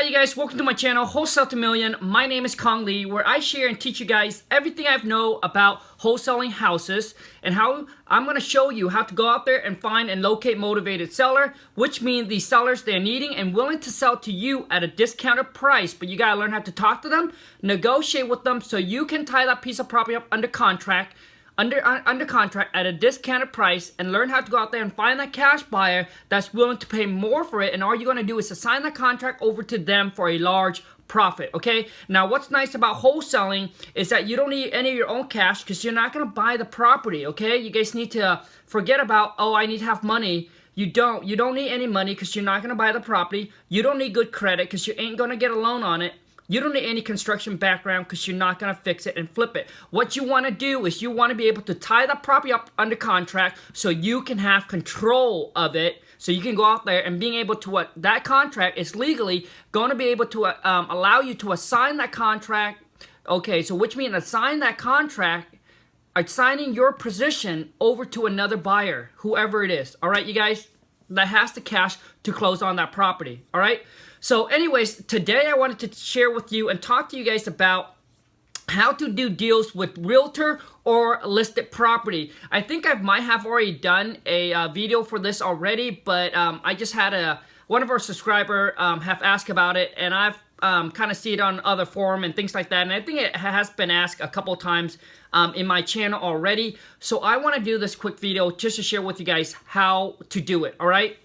Hi you guys, welcome to my channel, Wholesale to Million. My name is Khang, where I share and teach you guys everything I know about wholesaling houses and how I'm going to show you how to go out there and find and locate motivated seller, which means the sellers they're needing and willing to sell to you at a discounted price. But you got to learn how to talk to them, negotiate with them so you can tie that piece of property up under contract. Under contract at a discounted price and learn how to go out there and find that cash buyer that's willing to pay more for it, and all you're going to do is assign that contract over to them for a large profit. Okay, now what's nice about wholesaling is that you don't need any of your own cash because you're not going to buy the property. Okay, you guys need to forget about, oh, I need to have money. You don't need any money because you're not going to buy the property. You don't need good credit because you ain't going to get a loan on it. You don't need any construction background because you're not going to fix it and flip it. What you want to do is you want to be able to tie that property up under contract so you can have control of it. So you can go out there and being able to, that contract is legally going to be able to allow you to assign that contract. Okay, so which means assign that contract, assigning your position over to another buyer, whoever it is. All right, you guys, that has the cash to close on that property. All right. So anyways, today I wanted to share with you and talk to you guys about how to do deals with realtor or listed property. I think I might have already done a video for this already, but I just had one of our subscribers have asked about it, and I've kind of seen it on other forum and things like that, and I think it has been asked a couple times in my channel already. So I want to do this quick video just to share with you guys how to do it. All right.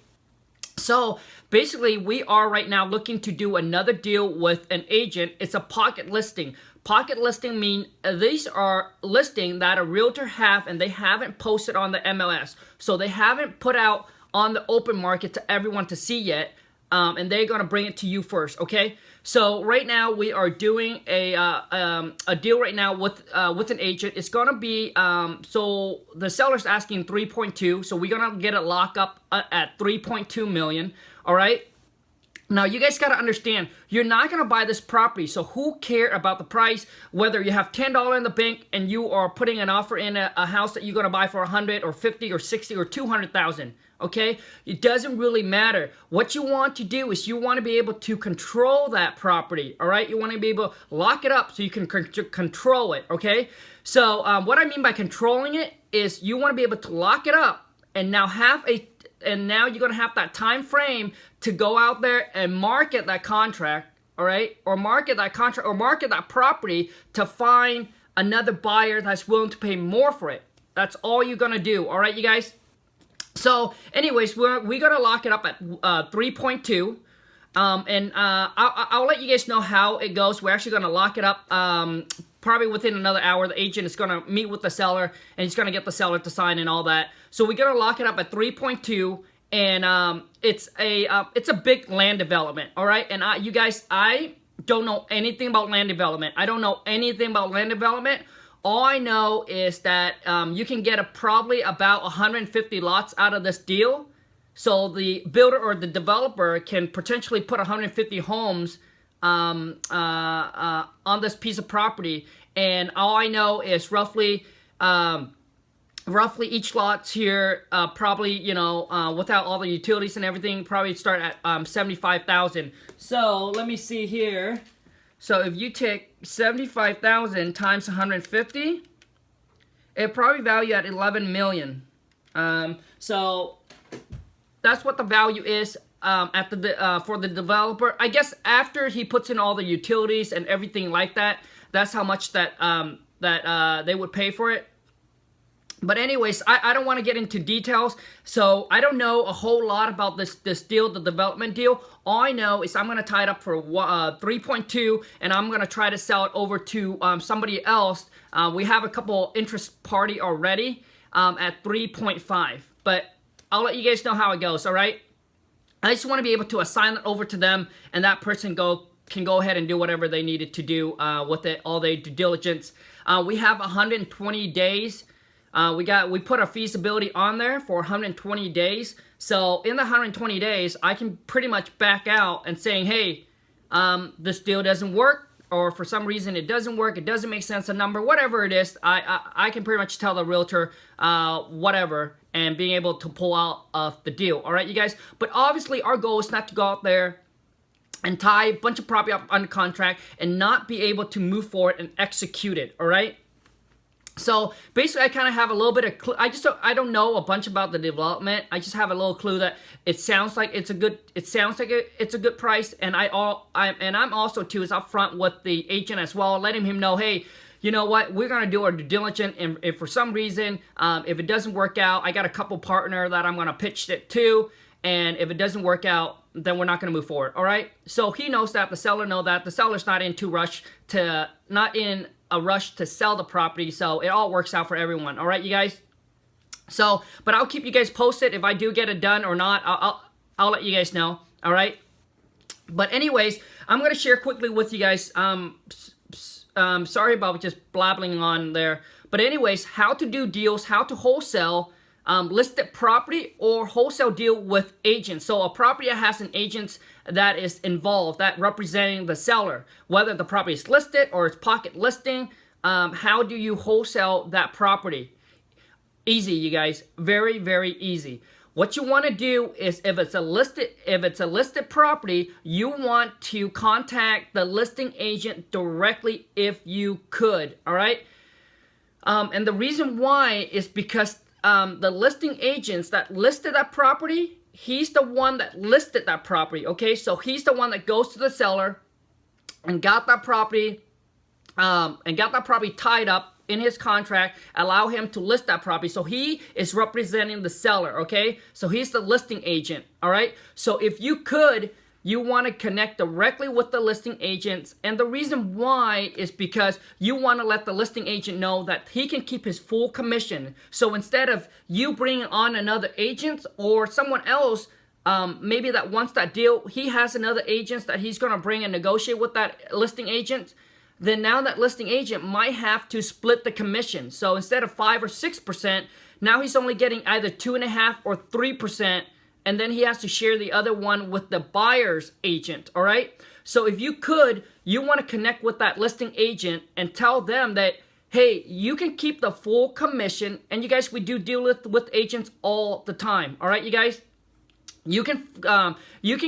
So basically, we are right now looking to do another deal with an agent. It's a pocket listing. Pocket listing mean these are listing that a realtor have and they haven't posted on the MLS. So they haven't put out on the open market to everyone to see yet. And they're going to bring it to you first, okay? So right now we are doing a deal right now with an agent. It's going to be, so the seller's asking 3.2, so we're going to get it locked up at 3.2 million, all right? Now, you guys got to understand, you're not going to buy this property, so who care about the price? Whether you have $10 in the bank and you are putting an offer in a house that you're going to buy for 100 or 50 or 60 or 200,000, okay? It doesn't really matter. What you want to do is you want to be able to control that property, all right? You want to be able to lock it up so you can control it, okay? So what I mean by controlling it is you want to be able to lock it up and now you're going to have that time frame to go out there and market that contract, all right? Or market that contract or market that property to find another buyer that's willing to pay more for it. That's all you're going to do, all right, you guys? So anyways, we're going to lock it up at 3.2. And I'll let you guys know how it goes. We're actually going to lock it up probably within another hour. The agent is going to meet with the seller, and he's going to get the seller to sign and all that. So we're going to lock it up at 3.2, and it's a big land development, all right? And you guys, I don't know anything about land development. I don't know anything about land development. All I know is that you can get probably about 150 lots out of this deal. So the builder or the developer can potentially put 150 homes on this piece of property. And all I know is roughly each lot's here, probably, you know, without all the utilities and everything, probably start at 75,000. So let me see here. So if you take 75,000 times 150, it probably value at 11 million. So that's what the value is at for the developer. I guess after he puts in all the utilities and everything like that, that's how much that they would pay for it. But anyways, I don't want to get into details, so I don't know a whole lot about this deal, the development deal. All I know is I'm going to tie it up for 3.2, and I'm going to try to sell it over to somebody else. We have a couple interest party already at 3.5, but I'll let you guys know how it goes, all right? I just want to be able to assign it over to them, and that person can go ahead and do whatever they needed to do with it, all their due diligence. We have 120 days. We put a feasibility on there for 120 days. So in the 120 days, I can pretty much back out and saying, hey, this deal doesn't work, or for some reason it doesn't work, it doesn't make sense, a number, whatever it is, I can pretty much tell the realtor whatever, and being able to pull out of the deal. All right, you guys? But obviously our goal is not to go out there and tie a bunch of property up under contract and not be able to move forward and execute it. All right. So basically, I kind of have a little bit of clue. I don't know a bunch about the development. I just have a little clue that it sounds like it's a good. It sounds like it's a good price, and I'm also too is upfront with the agent as well, letting him know, hey, you know what, we're gonna do our due diligence, and if for some reason, if it doesn't work out, I got a couple partner that I'm gonna pitch it to, and if it doesn't work out, then we're not gonna move forward. All right. So he knows that, the seller knows that, the seller's not in a rush to sell the property, so it all works out for everyone. All right, you guys. So, but I'll keep you guys posted if I do get it done or not. I'll let you guys know. All right. But anyways, I'm gonna share quickly with you guys. Sorry about just blabbling on there. But anyways, how to do deals, how to wholesale listed property or wholesale deal with agents. So a property that has an agent that is involved, that representing the seller, whether the property is listed or it's pocket listing, how do you wholesale that property? Easy, you guys. Very, very easy. What you want to do is if it's a listed property, you want to contact the listing agent directly if you could. All right. And the reason why is because the listing agents that listed that property, he's the one that listed that property. Okay, so he's the one that goes to the seller and got that property tied up in his contract, allow him to list that property. So he is representing the seller. Okay, so he's the listing agent. All right, so if you could, you want to connect directly with the listing agents, and the reason why is because you want to let the listing agent know that he can keep his full commission. So instead of you bringing on another agent or someone else, maybe that wants that deal, he has another agent that he's going to bring and negotiate with that listing agent, then now that listing agent might have to split the commission. So instead of 5 or 6%, now he's only getting either 2.5 or 3%. And then he has to share the other one with the buyer's agent. All right. So if you could, you want to connect with that listing agent and tell them that, hey, you can keep the full commission. And you guys, we do deal with agents all the time. All right, you guys. You can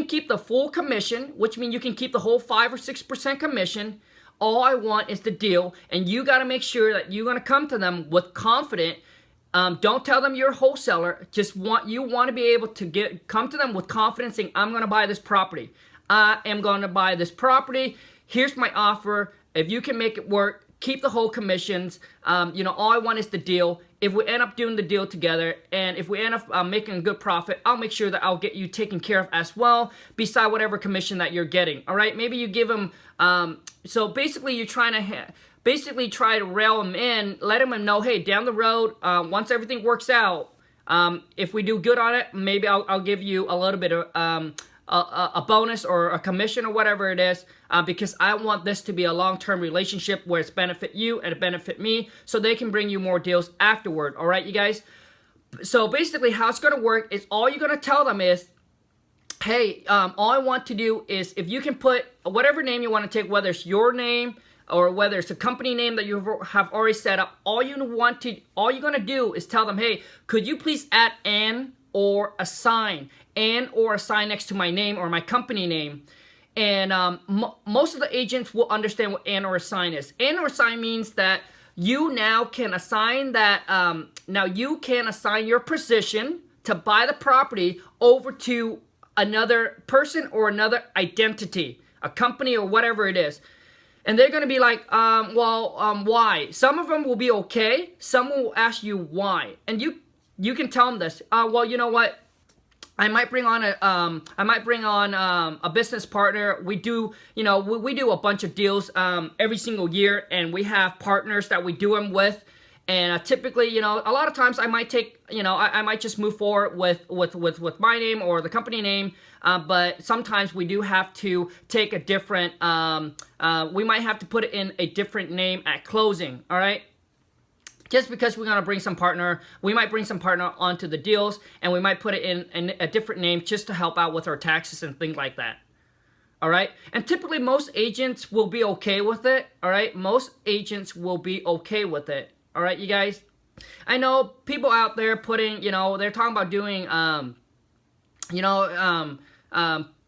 keep the full commission, which means you can keep the whole 5 or 6% commission. All I want is the deal, and you got to make sure that you're going to come to them with confidence. Don't tell them you're a wholesaler. You want to be able to come to them with confidence, saying, I'm going to buy this property. I am going to buy this property. Here's my offer. If you can make it work, keep the whole commissions. All I want is the deal. If we end up doing the deal together, and if we end up making a good profit, I'll make sure that I'll get you taken care of as well, beside whatever commission that you're getting. All right? Maybe you give them. So basically, you're trying to try to rail them in, let them know, hey, down the road, once everything works out, if we do good on it, maybe I'll give you a little bit of a bonus or a commission or whatever it is, because I want this to be a long-term relationship where it's benefit you and it benefit me, so they can bring you more deals afterward. All right, you guys? So basically how it's going to work is all you're going to tell them is, hey, all I want to do is if you can put whatever name you want to take, whether it's your name or whether it's a company name that you have already set up, all you're going to do is tell them, hey, could you please add an or a sign next to my name or my company name. And most of the agents will understand what an or a sign is. An or a sign means that you now can assign your position to buy the property over to another person or another identity, a company or whatever it is. And they're going to be like, why? Some of them will be okay. Some will ask you why. And you can tell them this. Well, you know what? I might bring on a business partner. We do, we do a bunch of deals every single year, and we have partners that we do them with. And typically, a lot of times I might take, I might just move forward with my name or the company name. But sometimes we do have to take a different, we might have to put it in a different name at closing. All right. Just because we're going to bring some partner, we might bring some partner onto the deals, and we might put it in a different name just to help out with our taxes and things like that. All right. And typically most agents will be okay with it. All right. Most agents will be okay with it. All right, you guys. I know people out there putting, they're talking about doing,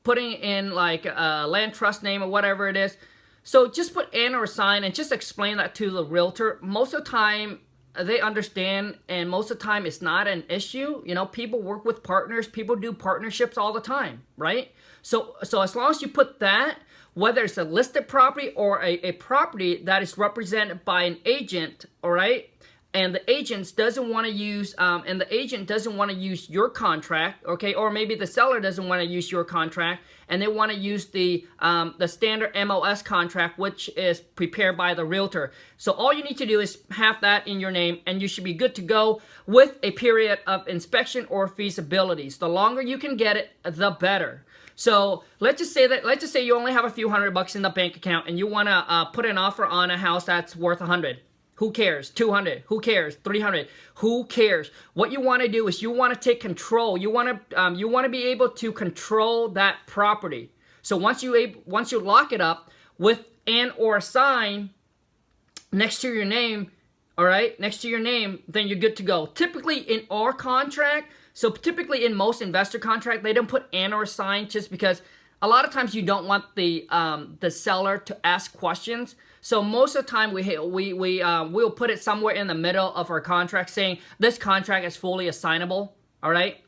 putting in like a land trust name or whatever it is. So just put and or sign and just explain that to the realtor. Most of the time they understand, and most of the time it's not an issue. You know, people work with partners, people do partnerships all the time, right? So as long as you put that, whether it's a listed property or a property that is represented by an agent, all right, and the agent doesn't want to use your contract, okay, or maybe the seller doesn't want to use your contract and they want to use the standard MLS contract, which is prepared by the realtor. So all you need to do is have that in your name, and you should be good to go with a period of inspection or feasibilities. The longer you can get it, the better. So let's just say you only have a few $100 in the bank account and you want to put an offer on a house that's worth 100. Who cares? 200. Who cares? 300. Who cares? What you want to do is you want to take control. You want to be able to control that property. So once you lock it up with and or sign next to your name, all right, next to your name, then you're good to go. Typically in our contract, so typically in most investor contract, they don't put and or sign just because a lot of times you don't want the seller to ask questions. So most of the time we'll put it somewhere in the middle of our contract saying this contract is fully assignable, all right?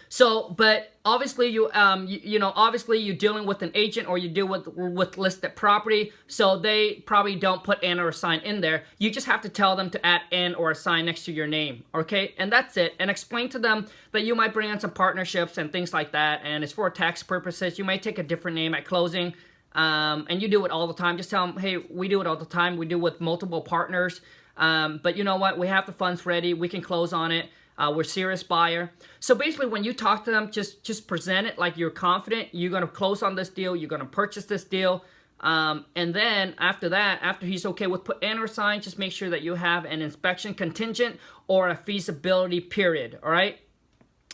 So, but obviously obviously you're dealing with an agent or you deal with listed property, so they probably don't put and or sign in there. You just have to tell them to add and or sign next to your name, okay? And that's it. And explain to them that you might bring in some partnerships and things like that, and it's for tax purposes. You might take a different name at closing, and you do it all the time. Just tell them, hey, we do it all the time. We do it with multiple partners, but you know what? We have the funds ready. We can close on it. We're a serious buyer. So basically when you talk to them, just present it like you're confident you're going to close on this deal, you're going to purchase this deal. And then after that, after he's okay with put and or sign, just make sure that you have an inspection contingent or a feasibility period, all right?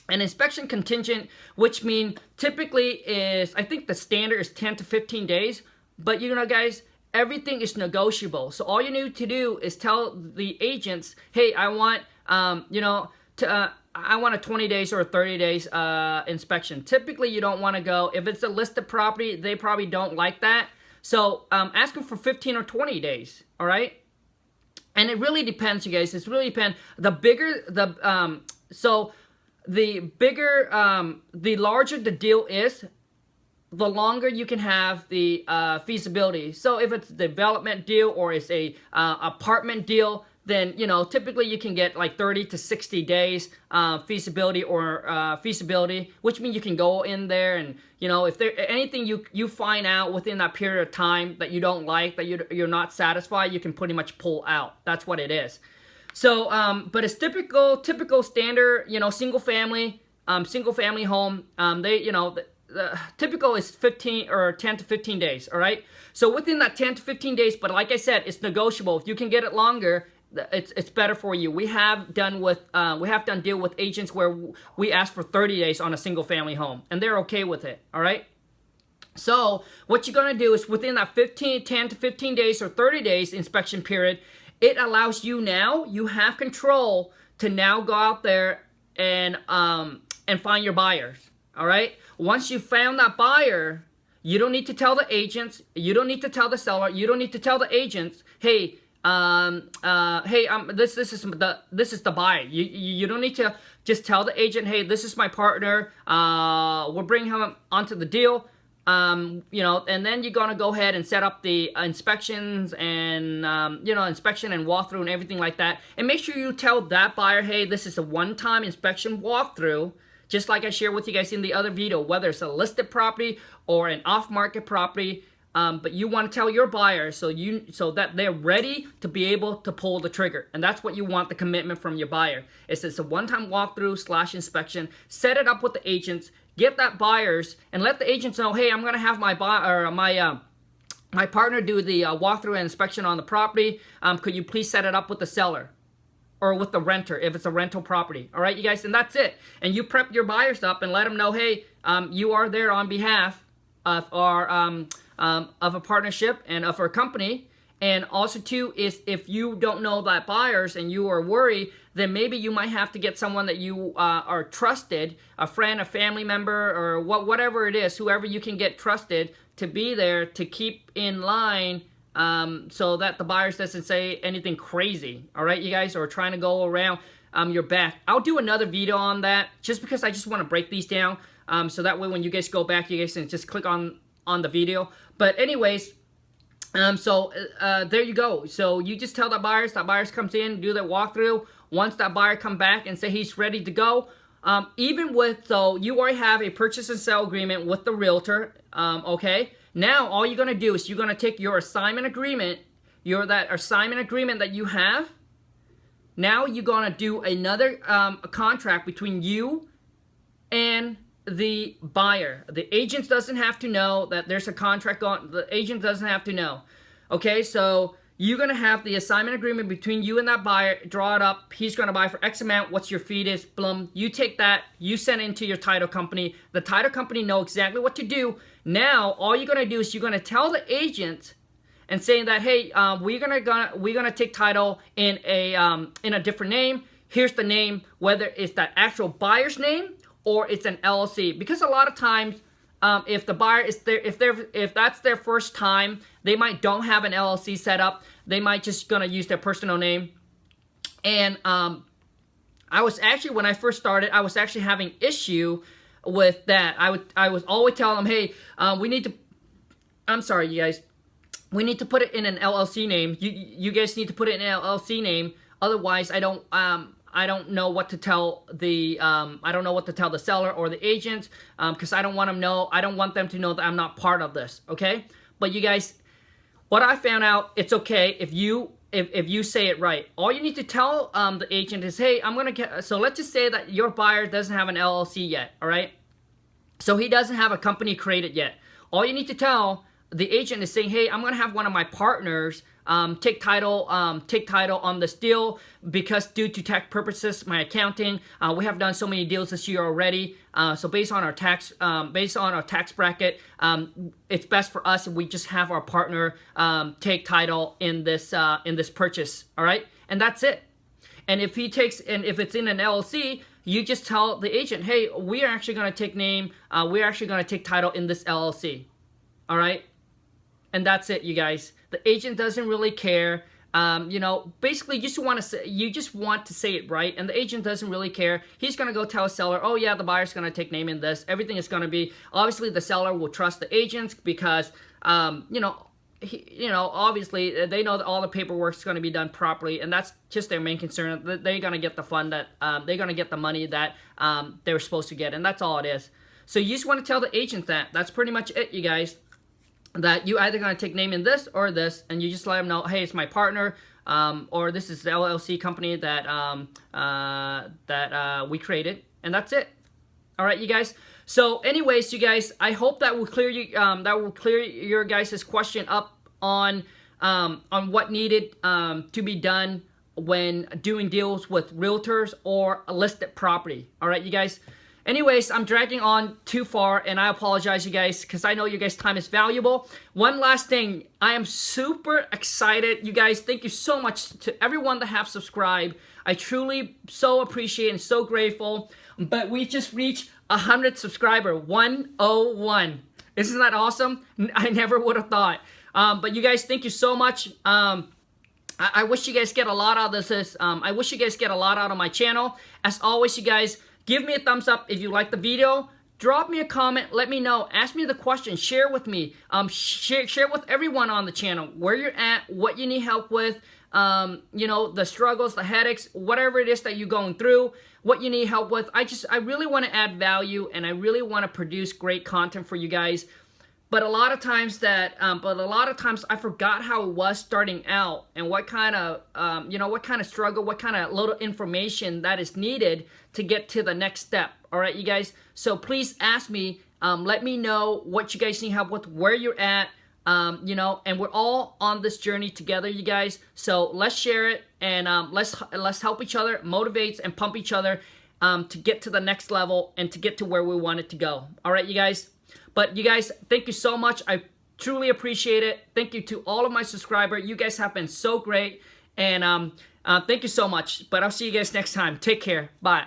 An inspection contingent, which means typically is, I think the standard is 10 to 15 days, but you know guys, everything is negotiable. So all you need to do is tell the agents, hey, I want, I want a 20 days or a 30 days inspection. Typically, you don't want to go, if it's a listed property, they probably don't like that. So ask them for 15 or 20 days, all right? And it really depends, you guys. It really depends. The larger the deal is, the longer you can have the feasibility. So if it's a development deal or it's a apartment deal, then typically you can get like 30 to 60 days feasibility, which means you can go in there and if there anything you find out within that period of time that you don't like, that you're not satisfied, you can pretty much pull out. That's what it is. So but it's typical standard single family home. The typical is 15 or 10 to 15 days, all right? So within that 10 to 15 days, but like I said, it's negotiable. If you can get it longer, it's better for you. We have done deal with agents where we ask for 30 days on a single family home, and they're okay with it, all right? So what you're gonna do is within that 10 to 15 days or 30 days inspection period, it allows you have control to now go out there and find your buyers, all right? Once you found that buyer, you don't need to tell the agents, you don't need to tell the seller, you don't need to tell the agents, hey, this is the buyer. You don't need to just tell the agent, hey, this is my partner. We'll bring him onto the deal. And then you're gonna go ahead and set up the inspections and inspection and walkthrough and everything like that. And make sure you tell that buyer, hey, this is a one-time inspection walkthrough. Just like I shared with you guys in the other video, whether it's a listed property or an off-market property, but you want to tell your buyer so that they're ready to be able to pull the trigger. And that's what you want, the commitment from your buyer. It's a one-time walkthrough / inspection. Set it up with the agents, get that buyers, and let the agents know, hey, I'm gonna have my my partner do the walkthrough and inspection on the property. Could you please set it up with the seller or with the renter if it's a rental property? All right, you guys, and that's it. And you prep your buyers up and let them know, hey, you are there on behalf of our of a partnership and of our company. And also too is if you don't know that buyers and you are worried then maybe you might have to get someone that you are trusted, a friend, a family member, or whatever it is, whoever you can get trusted to be there to keep in line, so that the buyers doesn't say anything crazy. All right, you guys, or trying to go around your back. I'll do another video on that, just because I just want to break these down, so that way when you guys go back, you guys can just click on the video. But anyways, there you go. So you just tell that buyers comes in, do their walkthrough. Once that buyer come back and say he's ready to go, even with, so you already have a purchase and sale agreement with the realtor, okay? Now all you're gonna do is you're gonna take your assignment agreement, that assignment agreement that you have. Now you're gonna do another contract between you and the buyer. The agent doesn't have to know that there's a contract on. The agent doesn't have to know. Okay, so you're gonna have the assignment agreement between you and that buyer. Draw it up. He's gonna buy for X amount. What's your fee is? Blum. You take that. You send it into your title company. The title company know exactly what to do. Now all you're gonna do is you're gonna tell the agent and saying that, hey, we're gonna take title in a different name. Here's the name, whether it's that actual buyer's name or it's an LLC. Because a lot of times, if the buyer is there, if that's their first time, they don't have an LLC set up. They might just gonna use their personal name. And I was actually, when I first started, I was actually having issue with that. I was always telling them, hey, we need to. I'm sorry, you guys. We need to put it in an LLC name. You guys need to put it in an LLC name. Otherwise, I don't know what to tell the seller or the agent, because I don't want them to know that I'm not part of this. Okay, but you guys, what I found out, it's okay if you say it right. All you need to tell the agent is, hey, so let's just say that your buyer doesn't have an LLC yet. All right, so he doesn't have a company created yet. All you need to tell the agent is saying, hey, I'm gonna have one of my partners take title on this deal, because due to tax purposes, my accounting, we have done so many deals this year already. So based on our tax bracket, it's best for us if we just have our partner take title in this purchase. All right, and that's it. And if it's in an LLC, you just tell the agent, hey, we're actually gonna take title in this LLC. All right. And that's it, you guys. The agent doesn't really care. Basically, you just want to say it right, and the agent doesn't really care. He's gonna go tell a seller, oh yeah, the buyer's gonna take name in this. Everything is gonna be. Obviously, the seller will trust the agents because, obviously they know that all the paperwork is gonna be done properly, and that's just their main concern. They're gonna get the fund that they're gonna get the money that they're supposed to get, and that's all it is. So you just want to tell the agent that. That's pretty much it, you guys. That you either gonna take name in this or this, and you just let them know, hey, it's my partner, or this is the LLC company that we created, and that's it. All right, you guys. So, anyways, you guys, I hope that will clear your guys' question up on what needed to be done when doing deals with realtors or a listed property. All right, you guys. Anyways, I'm dragging on too far, and I apologize, you guys, because I know you guys' time is valuable. One last thing. I am super excited. You guys, thank you so much to everyone that have subscribed. I truly so appreciate and so grateful. But we just reached 100 subscriber, 101. Isn't that awesome? I never would have thought. But you guys, thank you so much. I wish you guys get a lot out of this. I wish you guys get a lot out of my channel. As always, you guys, give me a thumbs up if you like the video. Drop me a comment. Let me know. Ask me the question. Share with me. Share with everyone on the channel where you're at, what you need help with, the struggles, the headaches, whatever it is that you're going through, what you need help with. I really want to add value, and I really want to produce great content for you guys. But a lot of times I forgot how it was starting out, and what kind of struggle, what kind of little information that is needed to get to the next step. All right, you guys. So please ask me. Let me know what you guys need help with, where you're at. And we're all on this journey together, you guys. So let's share it, and let's help each other, motivate and pump each other to get to the next level and to get to where we want it to go. All right, you guys. But you guys, thank you so much. I truly appreciate it. Thank you to all of my subscribers. You guys have been so great. And Thank you so much. But I'll see you guys next time. Take care. Bye.